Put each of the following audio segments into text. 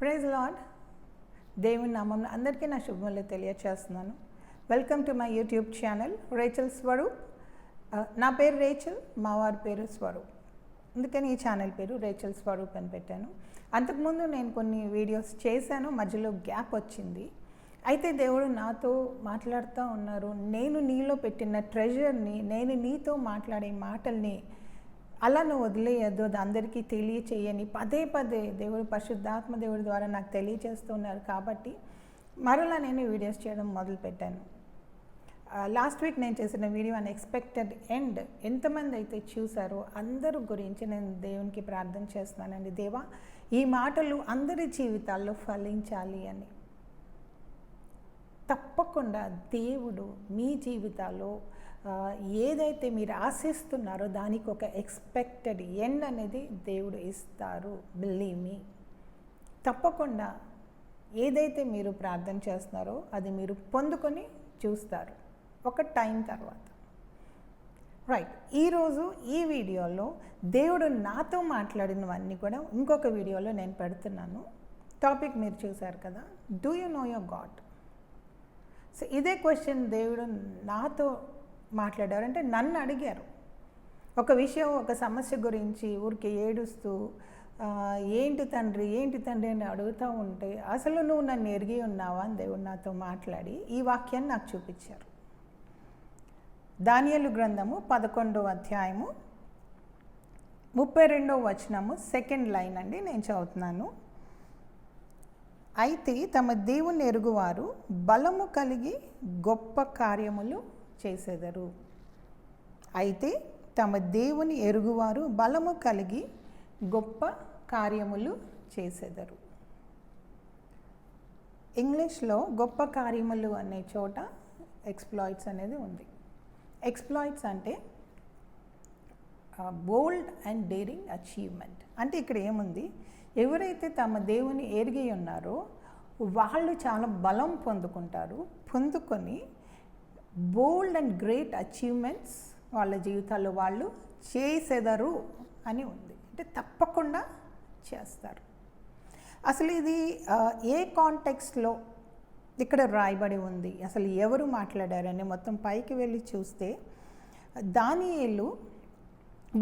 Praise lord. దేవుని నామం అందరికీ నా శుభములు తెలియచేస్తున్నాను. Welcome to my YouTube channel Rachel Swaroop. నా పేరు రేచల్, మా వారి పేరు స్వరూప్, అందుకని ఈ ఛానల్ పేరు రేచల్ స్వరూప్ అని పెట్టాను. అంతకుముందు నేను కొన్ని వీడియోస్ చేశాను, మధ్యలో గ్యాప్ వచ్చింది. అయితే దేవుడు నాతో మాట్లాడుతూ ఉన్నారు. నేను నీలో పెట్టిన ట్రెజర్ని, నేను నీతో మాట్లాడే మాటల్ని అలా నువ్వు వదిలేయద్దు, అది అందరికీ తెలియచేయని పదే పదే దేవుడు, పరిశుద్ధాత్మ దేవుడి ద్వారా నాకు తెలియచేస్తున్నారు. కాబట్టి మరలా నేను వీడియోస్ చేయడం మొదలుపెట్టాను. లాస్ట్ వీక్ నేను చేసిన వీడియో అన్ఎక్స్పెక్టెడ్ ఎండ్ ఎంతమంది అయితే చూసారో అందరూ గురించి నేను దేవునికి ప్రార్థన చేస్తున్నానండి. దేవా, ఈ మాటలు అందరి జీవితాల్లో ఫలించాలి అని. తప్పకుండా దేవుడు మీ జీవితాల్లో ఏదైతే మీరు ఆశిస్తున్నారో దానికి ఒక ఎక్స్పెక్టెడ్ ఎండ్ అనేది దేవుడు ఇస్తారు. Believe me. తప్పకుండా ఏదైతే మీరు ప్రార్థన చేస్తున్నారో అది మీరు పొందుకొని చూస్తారు ఒక టైం తర్వాత. రైట్, ఈరోజు ఈ వీడియోలో దేవుడు నాతో మాట్లాడినవన్నీ కూడా ఇంకొక వీడియోలో నేను పెడుతున్నాను. టాపిక్ మీరు చూశారు కదా, do you know your God? So ఇదే క్వశ్చన్ దేవుడు నాతో మాట్లాడారు. అంటే నన్ను అడిగారు ఒక విషయం, ఒక సమస్య గురించి ఊరికి ఏడుస్తూ ఏంటి తండ్రి అని అడుగుతూ ఉంటే, అసలు నువ్వు నన్ను ఎరిగి ఉన్నావా అని దేవుడు నాతో మాట్లాడి ఈ వాక్యాన్ని నాకు చూపించారు. దానియేలు గ్రంథము 11వ అధ్యాయము 32వ వచనము సెకండ్ లైన్ అండి, నేను చదువుతున్నాను. అయితే తమ దేవుని ఎరుగువారు బలము కలిగి గొప్ప కార్యములు చేసెదరు. అయితే తమ దేవుని ఎరుగువారు బలము కలిగి గొప్ప కార్యములు చేసెదరు. ఇంగ్లీష్లో గొప్ప కార్యములు అనే చోట ఎక్స్ప్లాయిట్స్ అనేది ఉంది. ఎక్స్ప్లాయిట్స్ అంటే బోల్డ్ అండ్ డేరింగ్ అచీవ్మెంట్. అంటే ఇక్కడ ఏముంది, ఎవరైతే తమ దేవుని ఎరిగి ఉన్నారో వాళ్ళు చాలా బలం పొందుకొని బోల్డ్ అండ్ గ్రేట్ అచీవ్మెంట్స్ వాళ్ళ జీవితాల్లో వాళ్ళు చేసెదరు అని ఉంది. అంటే తప్పకుండా చేస్తారు. అసలు ఇది ఏ కాంటెక్స్ట్లో ఇక్కడ రాయబడి ఉంది, అసలు ఎవరు మాట్లాడారని మొత్తం పైకి వెళ్ళి చూస్తే, దానియేలు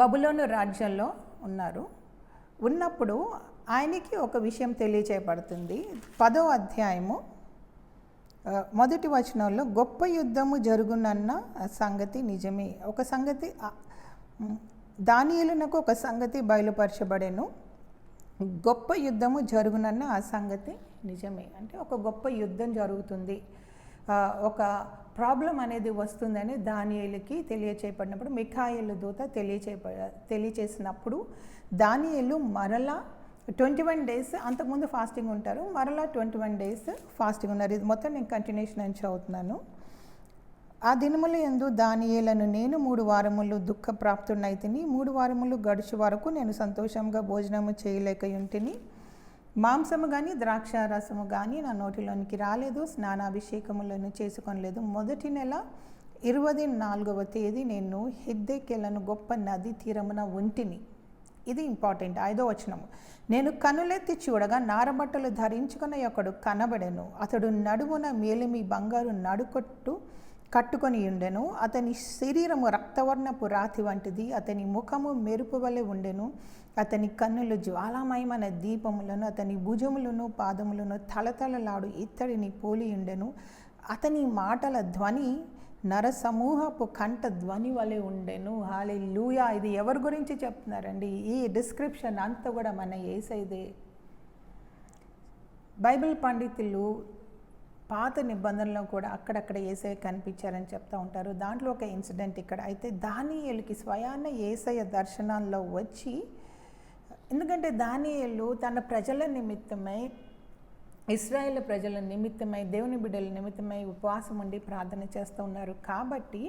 బబులోను రాజ్యంలో ఉన్నప్పుడు ఆయనకి ఒక విషయం తెలియచేయబడుతుంది. 10వ అధ్యాయము 1వ వచనంలో, గొప్ప యుద్ధము జరుగునన్న సంగతి నిజమే. ఒక సంగతి దానియేలునకు ఒక సంగతి బయలుపరచబడెను. గొప్ప యుద్ధము జరుగునన్న ఆ సంగతి నిజమే. అంటే ఒక గొప్ప యుద్ధం జరుగుతుంది, ఒక ప్రాబ్లం అనేది వస్తుందని దానియేలుకి తెలియచేయబడినప్పుడు, మిఖాయేలు దూత తెలియచేసినప్పుడు దానియేలు మరలా 21 డేస్, అంతకుముందు ఫాస్టింగ్ ఉంటారు, మరలా 21 డేస్ ఫాస్టింగ్ ఉన్నారు. ఇది మొత్తం నేను కంటిన్యూషన్ అని చదువుతున్నాను. ఆ దినముల యందు దానియేలను నేను 3 వారములు దుఃఖప్రాప్తుడనైతిని. 3 వారములు గడుచు వరకు నేను సంతోషంగా భోజనము చేయలేకయుంటిని. మాంసము కానీ ద్రాక్షారసము కానీ నా నోటిలోనికి రాలేదు, స్నానాభిషేకములను చేసుకొనలేదు. మొదటి నెల 24వ తేదీ నేను హిద్దెకెలను గొప్ప నది తీరమున ఉంటిని. ఇది ఇంపార్టెంట్. 5వ వచనము, నేను కనులెత్తి చూడగా నారబట్టలు ధరించుకున్న ఒకడు కనబడెను. అతడు నడుమున మేలిమి బంగారు నడుకట్టు కట్టుకొని ఉండెను. అతని శరీరము రక్తవర్ణపు రాతి వంటిది, అతని ముఖము మెరుపు వలె ఉండెను. అతని కన్నులు జ్వాలామయమైన దీపములను, అతని భుజములను పాదములను తలతలలాడు ఇత్తడిని పోలి ఉండెను. అతని మాటల ధ్వని నరసమూహపు కంఠ ధ్వని వలె ఉండెను. హల్లెలూయా. ఇది ఎవరి గురించి చెప్తున్నారండి? ఈ డిస్క్రిప్షన్ అంతా కూడా మన యేసయ్యదే. బైబిల్ పండితులు పాత నిబంధనలో కూడా అక్కడక్కడ యేసయ్య కనిపించారని చెప్తూ ఉంటారు. దాంట్లో ఒక ఇన్సిడెంట్ ఇక్కడ. అయితే దానియేలుకి స్వయాన యేసయ్య దర్శనాల్లో వచ్చి, ఎందుకంటే దానియేలు తన ప్రజల నిమిత్తమై, ఇశ్రాయేల్ ప్రజల నిమిత్తమై, దేవుని బిడ్డల నిమిత్తమై ఉపవాసం ఉండి ప్రార్థన చేస్తూ ఉన్నారు. కాబట్టి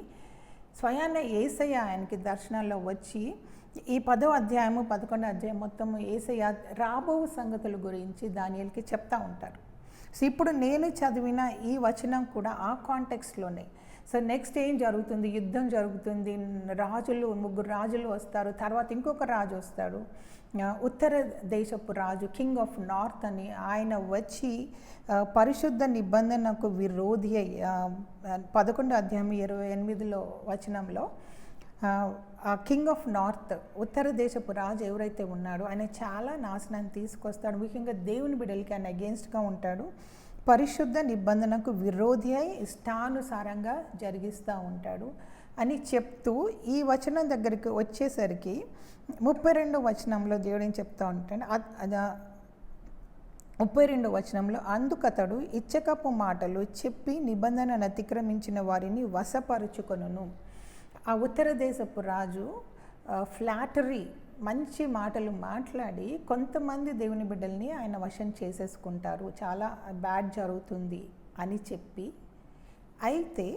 స్వయాన యేసయ్య ఆయనకి దర్శనాల్లో వచ్చి ఈ 10వ అధ్యాయము 11వ అధ్యాయం మొత్తం యేసయ్య రాబో సంగతుల గురించి దానియేలుకి చెప్తూ ఉంటారు. సో ఇప్పుడు నేను చదివిన ఈ వచనం కూడా ఆ కాంటెక్స్ట్లోనే. సో నెక్స్ట్ ఏం జరుగుతుంది? యుద్ధం జరుగుతుంది, ముగ్గురు రాజులు వస్తారు, తర్వాత ఇంకొక రాజు వస్తాడు, ఉత్తర దేశపు రాజు కింగ్ ఆఫ్ నార్త్ అని ఆయన వచ్చి పరిశుద్ధ నిబంధనకు విరోధి అయి 11 అధ్యాయం 28 వచనంలో ఆ కింగ్ ఆఫ్ నార్త్ ఉత్తర దేశపు రాజు ఎవరైతే ఉన్నాడో ఆయన చాలా నాశనాన్ని తీసుకొస్తాడు. ముఖ్యంగా దేవుని బిడ్డలకి ఆయన అగేన్స్ట్గా ఉంటాడు. పరిశుద్ధ నిబంధనకు విరోధి అయి ఇష్టానుసారంగా జరిగిస్తూ ఉంటాడు అని చెప్తూ ఈ వచనం దగ్గరికి వచ్చేసరికి 32 వచనంలో దేవుడు ఏం చెప్తా ఉంటాడు, 32 వచనంలో అందుకతడు ఇచ్చకపు మాటలు చెప్పి నిబంధనను అతిక్రమించిన వారిని వశపరుచుకొనును. ఆ ఉత్తర దేశపు రాజు ఫ్లాటరీ మంచి మాటలు మాట్లాడి కొంతమంది దేవుని బిడ్డల్ని ఆయన వశం చేసేసుకుంటారు, చాలా బ్యాడ్ జరుగుతుంది అని చెప్పి, అయితే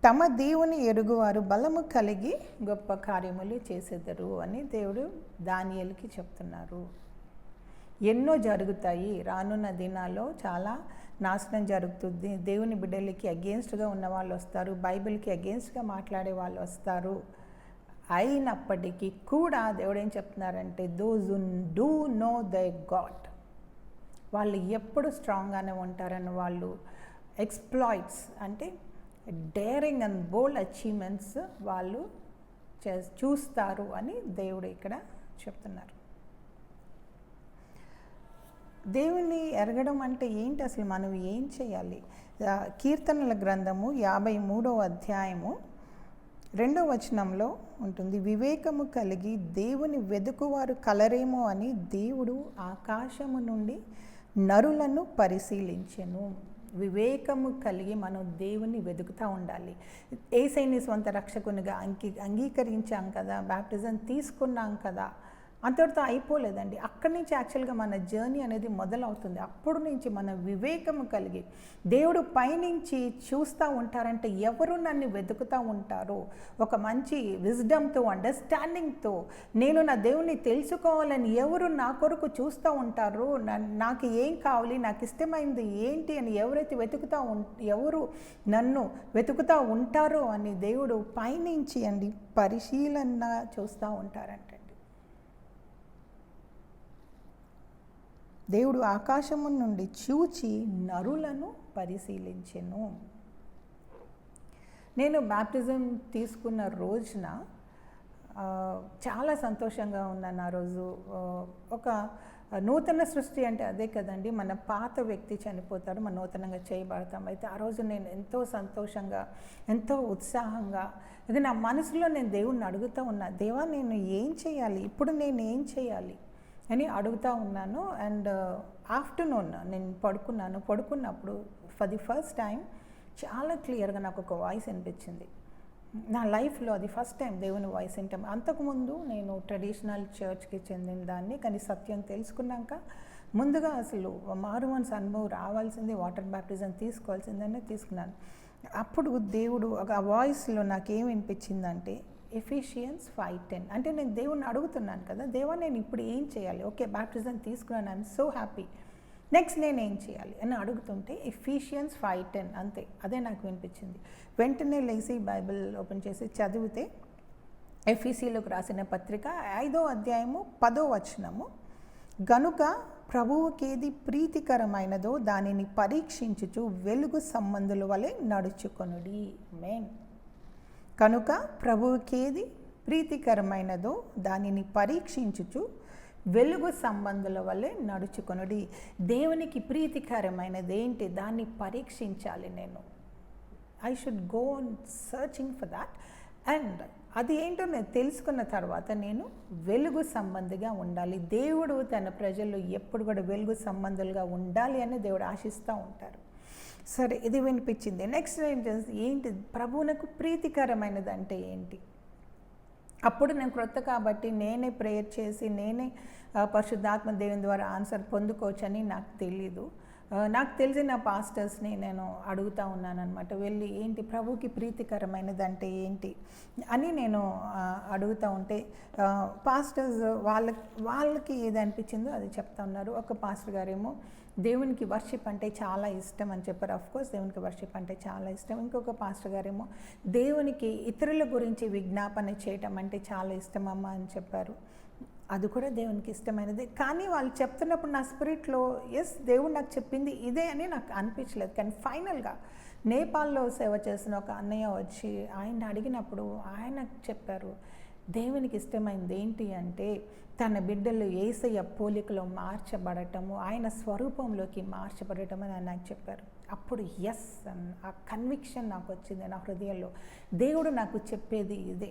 తమ దేవుని ఎరుగువారు బలము కలిగి గొప్ప కార్యములు చేసేదరు అని దేవుడు దానియేలుకి చెప్తున్నారు. ఎన్నో జరుగుతాయి రానున్న దినాల్లో, చాలా నాశనం జరుగుతుంది. దేవుని బిడ్డలకి అగేన్స్ట్గా ఉన్న వాళ్ళు వస్తారు, బైబిల్కి అగేన్స్ట్గా మాట్లాడే వాళ్ళు వస్తారు. అయినప్పటికీ కూడా దేవుడు ఏం చెప్తున్నారంటే those who do know their God, వాళ్ళు ఎప్పుడు స్ట్రాంగ్గానే ఉంటారని, వాళ్ళు ఎక్స్ప్లాయిట్స్ అంటే డేరింగ్ అండ్ బోల్డ్ అచీవ్మెంట్స్ వాళ్ళు చూస్తారు అని దేవుడు ఇక్కడ చెప్తున్నారు. దేవుని ఎరగడం అంటే ఏంటి, అసలు మనం ఏం చేయాలి? కీర్తనల గ్రంథము 53వ అధ్యాయము 2వ వచనంలో ఉంటుంది, వివేకము కలిగి దేవుని వెదుకువారు కలరేమో అని దేవుడు ఆకాశము నుండి నరులను పరిశీలించెను. వివేకము కలిగి మనం దేవుని వెతుకుతూ ఉండాలి. యేసయ్యని స్వంత రక్షకునిగా అంగీకరించాం కదా, బ్యాప్టిజం తీసుకున్నాం కదా, అంతటితో అయిపోలేదండి. అక్కడి నుంచి యాక్చువల్గా మన జర్నీ అనేది మొదలవుతుంది. అప్పుడు నుంచి మన వివేకము కలిగి దేవుడు పైనుంచి చూస్తూ ఉంటారంటే ఎవరు నన్ను వెతుకుతూ ఉంటారో, ఒక మంచి విజ్డమ్తో అండర్స్టాండింగ్తో నేను నా దేవుని తెలుసుకోవాలని ఎవరు నా కొరకు చూస్తూ ఉంటారో, నాకు ఏం కావాలి, నాకు ఇష్టమైంది ఏంటి అని ఎవరైతే ఎవరు నన్ను వెతుకుతూ ఉంటారో అని దేవుడు పైనుంచి పరిశీలన చూస్తూ ఉంటారంట. దేవుడు ఆకాశము నుండి చూచి నరులను పరిశీలించెను. నేను బ్యాప్టిజం తీసుకున్న రోజున చాలా సంతోషంగా ఉన్నాను. ఆ రోజు ఒక నూతన సృష్టి అంటే అదే కదండి, మన పాత వ్యక్తి చనిపోతాడు, మనం నూతనంగా చేయబడతాం. అయితే ఆ రోజు నేను ఎంతో సంతోషంగా, ఎంతో ఉత్సాహంగా, ఇది నా మనసులో నేను దేవుణ్ణి అడుగుతూ ఉన్నా, దేవా నేను ఏం చేయాలి, ఇప్పుడు నేను ఏం చేయాలి అని అడుగుతూ ఉన్నాను. అండ్ ఆఫ్టర్నూన్ నేను పడుకున్నప్పుడు ఫర్ ది ఫస్ట్ టైం చాలా క్లియర్గా నాకు ఒక వాయిస్ అనిపించింది. నా లైఫ్లో అది ఫస్ట్ టైం దేవుని వాయిస్ వింటాం. అంతకుముందు నేను ట్రెడిషనల్ చర్చ్కి చెందిన దాన్ని, కానీ సత్యం తెలుసుకున్నాక ముందుగా అసలు మారు మనసు అనుభవం రావాల్సింది, వాటర్ బ్యాప్టిజం తీసుకోవాల్సిందనే తీసుకున్నాను. అప్పుడు దేవుడు ఒక వాయిస్లో నాకేం వినిపించిందంటే ఎఫిషియన్స్ 5:10. అంటే నేను దేవుణ్ణి అడుగుతున్నాను కదా, దేవా నేను ఇప్పుడు ఏం చేయాలి, ఓకే బ్యాప్టిజం తీసుకున్నాను, ఐఎమ్ సో హ్యాపీ, నెక్స్ట్ నేను ఏం చేయాలి అని అడుగుతుంటే ఎఫిషియన్స్ 5:10 అంతే, అదే నాకు వినిపించింది. వెంటనే లేచి బైబిల్ ఓపెన్ చేసి చదివితే ఎఫీసీలకు రాసిన పత్రిక 5వ అధ్యాయము 10వ వచనము, గనుక ప్రభువుకేది ప్రీతికరమైనదో దానిని పరీక్షించుచు వెలుగు సంబంధుల వలె నడుచుకొనుడి. మెయిన్ కనుక ప్రభువుకేది ప్రీతికరమైనదో దానిని పరీక్షించుచు వెలుగు సంబంధుల వల్లే నడుచుకొనుడి. దేవునికి ప్రీతికరమైనది ఏంటి, దాన్ని పరీక్షించాలి. నేను I should go searching for that. And అది ఏంటో నేను తెలుసుకున్న తర్వాత నేను వెలుగు సంబంధిగా ఉండాలి. దేవుడు తన ప్రజలు ఎప్పుడు కూడా వెలుగు సంబంధులుగా ఉండాలి అని దేవుడు ఆశిస్తూ ఉంటారు. సరే, ఇది వినిపించింది. నెక్స్ట్ ఏంటి, ప్రభువునకు ప్రీతికరమైనది అంటే ఏంటి? అప్పుడు నేను క్రొత్త కాబట్టి నేనే ప్రేయర్ చేసి నేనే పరిశుద్ధాత్మ దేవుని ద్వారా ఆన్సర్ పొందుకోవచ్చని నాకు తెలీదు. నాకు తెలిసిన పాస్టర్స్ని నేను అడుగుతూ ఉన్నాను అనమాట, వెళ్ళి ఏంటి ప్రభుకి ప్రీతికరమైనది అంటే ఏంటి అని నేను అడుగుతూ ఉంటే పాస్టర్స్ వాళ్ళకి ఏది అనిపించిందో అది చెప్తా ఉన్నారు. ఒక పాస్టర్ గారేమో దేవునికి వర్షిప్ అంటే చాలా ఇష్టం అని చెప్పారు. అఫ్కోర్స్ దేవునికి వర్షిప్ అంటే చాలా ఇష్టం. ఇంకొక పాస్టర్ గారేమో దేవునికి ఇతరుల గురించి విజ్ఞాపన చేయటం అంటే చాలా ఇష్టం అమ్మ అని చెప్పారు. అది కూడా దేవునికి ఇష్టమైనది. కానీ వాళ్ళు చెప్తున్నప్పుడు నా స్పిరిట్లో ఎస్ దేవుడు నాకు చెప్పింది ఇదే అని నాకు అనిపించలేదు. కానీ ఫైనల్గా నేపాల్లో సేవ చేసిన ఒక అన్నయ్య వచ్చి ఆయన అడిగినప్పుడు ఆయన చెప్పారు, దేవునికి ఇష్టమైనది ఏంటి అంటే తన బిడ్డలు యేసయ్య పోలికలో మార్చబడటము, ఆయన స్వరూపంలోకి మార్చబడటం అని ఆయన నాకు చెప్పారు. అప్పుడు ఎస్ ఆ కన్విక్షన్ నాకు వచ్చింది నా హృదయంలో, దేవుడు నాకు చెప్పేది ఇదే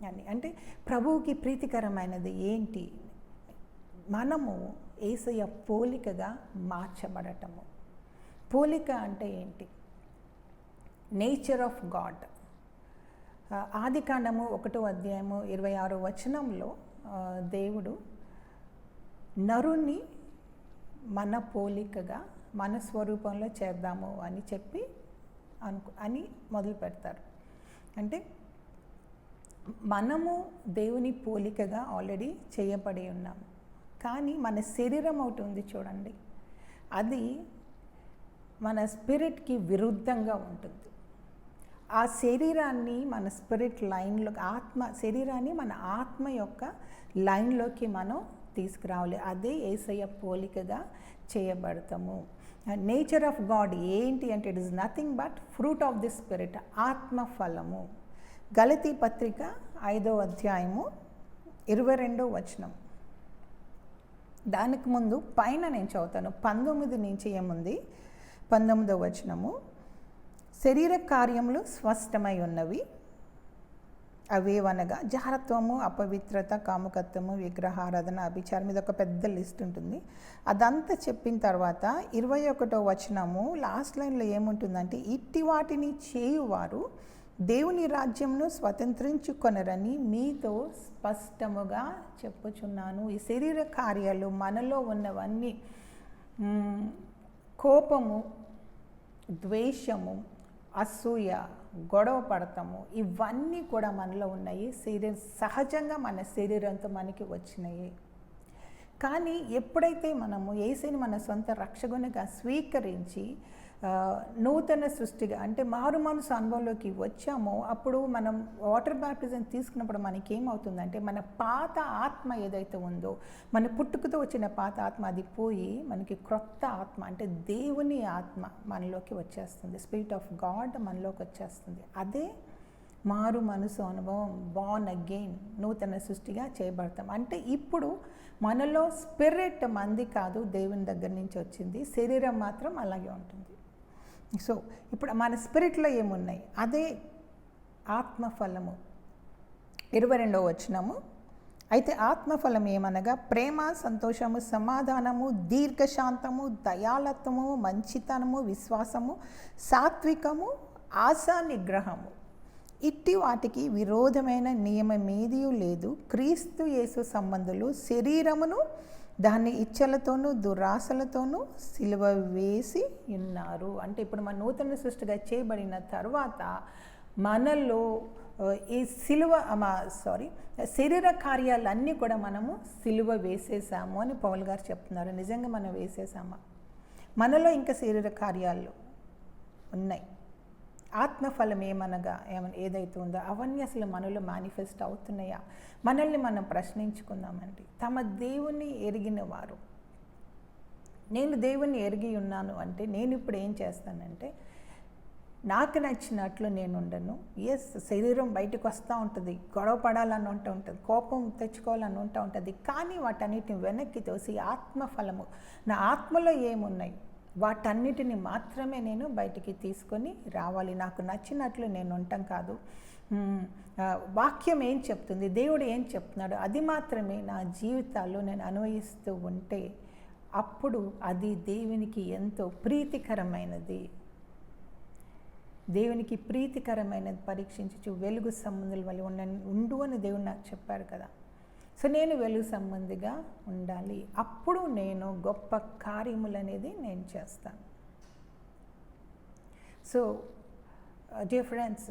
అని. అంటే ప్రభువుకి ప్రీతికరమైనది ఏంటి? మనము యేసయ్య పోలికగా మార్చబడటము. పోలిక అంటే ఏంటి? Nature of God. ఆదికాండము 1:26 దేవుడు నరుణ్ణి మన పోలికగా మన స్వరూపంలో చేద్దాము అని చెప్పి అని మొదలు పెడతారు. అంటే మనము దేవుని పోలికగా ఆల్రెడీ చేయబడి ఉన్నాము. కానీ మన శరీరం ఒకటి ఉంది చూడండి, అది మన స్పిరిట్కి విరుద్ధంగా ఉంటుంది. ఆ శరీరాన్ని మన స్పిరిట్ లైన్లో శరీరాన్ని మన ఆత్మ యొక్క లైన్లోకి మనం తీసుకురావాలి. అదే యేసయ్య పోలికగా చేయబడతాము. నేచర్ ఆఫ్ గాడ్ ఏంటి అంటే it is nothing but fruit of the spirit, ఆత్మ ఫలము. గలతీ పత్రిక 5:22. దానికి ముందు పైన నేను చదువుతాను, 19 నుంచి ఏముంది, 19 శరీర కార్యములు స్పష్టమై ఉన్నవి, అవేవనగా జారత్వము, అపవిత్రత, కాముకత్వము, విగ్రహారాధన, అభిచారం. మీద ఒక పెద్ద లిస్ట్ ఉంటుంది. అదంతా చెప్పిన తర్వాత 21 లాస్ట్ లైన్లో ఏముంటుందంటే, ఇట్టి వాటిని చేయువారు దేవుని రాజ్యంను స్వతంత్రించుకొనరని మీతో స్పష్టముగా చెప్పుచున్నాను. ఈ శరీర కార్యాలు మనలో ఉన్నవన్నీ కోపము, ద్వేషము, అసూయ, గొడవ పడతాము, ఇవన్నీ కూడా మనలో ఉన్నాయి. సహజంగా మన శరీరంతో మనకి వచ్చినాయి. కానీ ఎప్పుడైతే మనము యేసుని మన సొంత రక్షకునిగా స్వీకరించి నూతన సృష్టిగా అంటే మారు మనసు అనుభవంలోకి వచ్చామో, అప్పుడు మనం వాటర్ బ్యాప్టిజం తీసుకున్నప్పుడు మనకి ఏమవుతుందంటే, మన పాత ఆత్మ ఏదైతే ఉందో, మన పుట్టుకతో వచ్చిన పాత ఆత్మ అది పోయి మనకి క్రొత్త ఆత్మ అంటే దేవుని ఆత్మ మనలోకి వచ్చేస్తుంది. స్పిరిట్ ఆఫ్ గాడ్ మనలోకి వచ్చేస్తుంది. అదే మారు మనసు అనుభవం, బార్న్ అగైన్, నూతన సృష్టిగా చేయబడతాం. అంటే ఇప్పుడు మనలో స్పిరిట్ మంది కాదు, దేవుని దగ్గర నుంచి వచ్చింది. శరీరం మాత్రం అలాగే ఉంటుంది. సో ఇప్పుడు మన స్పిరిట్లో ఏమున్నాయి? అదే ఆత్మఫలము. 22 అయితే ఆత్మఫలం ఏమనగా ప్రేమ, సంతోషము, సమాధానము, దీర్ఘశాంతము, దయాళత్వము, మంచితనము, విశ్వాసము, సాత్వికము, ఆశా నిగ్రహము. ఇట్టి వాటికి విరోధమైన నియమమేదీ లేదు. క్రీస్తు యేసు సంబంధులు శరీరమును దాన్ని ఇచ్చలతోనూ దురాశలతోనూ సిలువ వేసి ఉన్నారు. అంటే ఇప్పుడు మన నూతన సృష్టిగా చేయబడిన తర్వాత మనలో ఈ శరీర కార్యాలన్నీ కూడా మనము సిలువ వేసేసాము అని పౌలు గారు చెప్తున్నారు. నిజంగా మనం వేసేసామా? మనలో ఇంకా శరీర కార్యాలు ఉన్నాయి. ఆత్మఫలం ఏమనగా ఏదైతే ఉందో అవన్నీ అసలు మనలో మేనిఫెస్ట్ అవుతున్నాయా? మనల్ని మనం ప్రశ్నించుకుందామండి. తమ దేవుని ఎరిగిన వారు, నేను దేవుని ఎరిగి ఉన్నాను అంటే నేను ఇప్పుడు ఏం చేస్తానంటే, నాకు నచ్చినట్లు నేను ఉండను. ఎస్, శరీరం బయటకు వస్తూ ఉంటుంది, గొడవ పడాలని ఉంటుంది, కోపం తెచ్చుకోవాలని ఉంటుంది. కానీ వాటన్నిటిని వెనక్కి తోసి ఆత్మఫలము, నా ఆత్మలో ఏమున్నాయి వాటన్నిటిని మాత్రమే నేను బయటికి తీసుకొని రావాలి. నాకు నచ్చినట్లు నేను ఉండటం కాదు. వాక్యం ఏం చెప్తుంది, దేవుడు ఏం చెప్తున్నాడు, అది మాత్రమే నా జీవితాల్లో నేను అన్వయిస్తూ ఉంటే అప్పుడు అది దేవునికి ఎంతో ప్రీతికరమైనది. దేవునికి ప్రీతికరమైనది పరీక్షించు వెలుగు సంబంధుల వల్ల ఉండు అని దేవుడు నాకు చెప్పాడు కదా. సో నేను వెలుగు సంబంధిగా ఉండాలి. అప్పుడు నేను గొప్ప కార్యములు అనేది నేను చేస్తాను. సో డియర్ ఫ్రెండ్స్,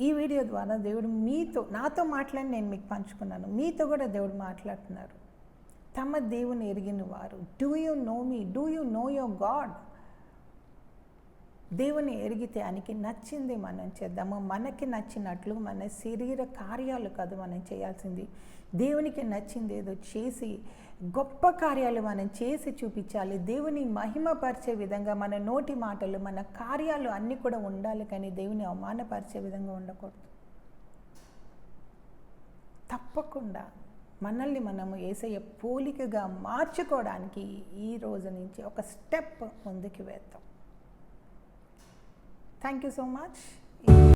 ఈ వీడియో ద్వారా దేవుడు నాతో మాట్లాడి నేను మీకు పంచుకున్నాను. మీతో కూడా దేవుడు మాట్లాడుతున్నారు. తమ దేవుని ఎరిగిన వారు, do you know me, do you know your God. దేవుని ఎరిగితే ఆయనకి నచ్చింది మనం చేద్దాము. మనకి నచ్చినట్లు మన శరీర కార్యాలు కాదు మనం చేయాల్సింది, దేవునికి నచ్చింది ఏదో చేసి గొప్ప కార్యాలు మనం చేసి చూపించాలి. దేవుని మహిమపరిచే విధంగా మన నోటి మాటలు, మన కార్యాలు అన్నీ కూడా ఉండాలి, కానీ దేవుని అవమానపరిచే విధంగా ఉండకూడదు. తప్పకుండా మనల్ని మనము యేసయ్య పోలికగా మార్చుకోవడానికి ఈ రోజు నుంచి ఒక స్టెప్ ముందుకు వేద్దాం. Thank you so much.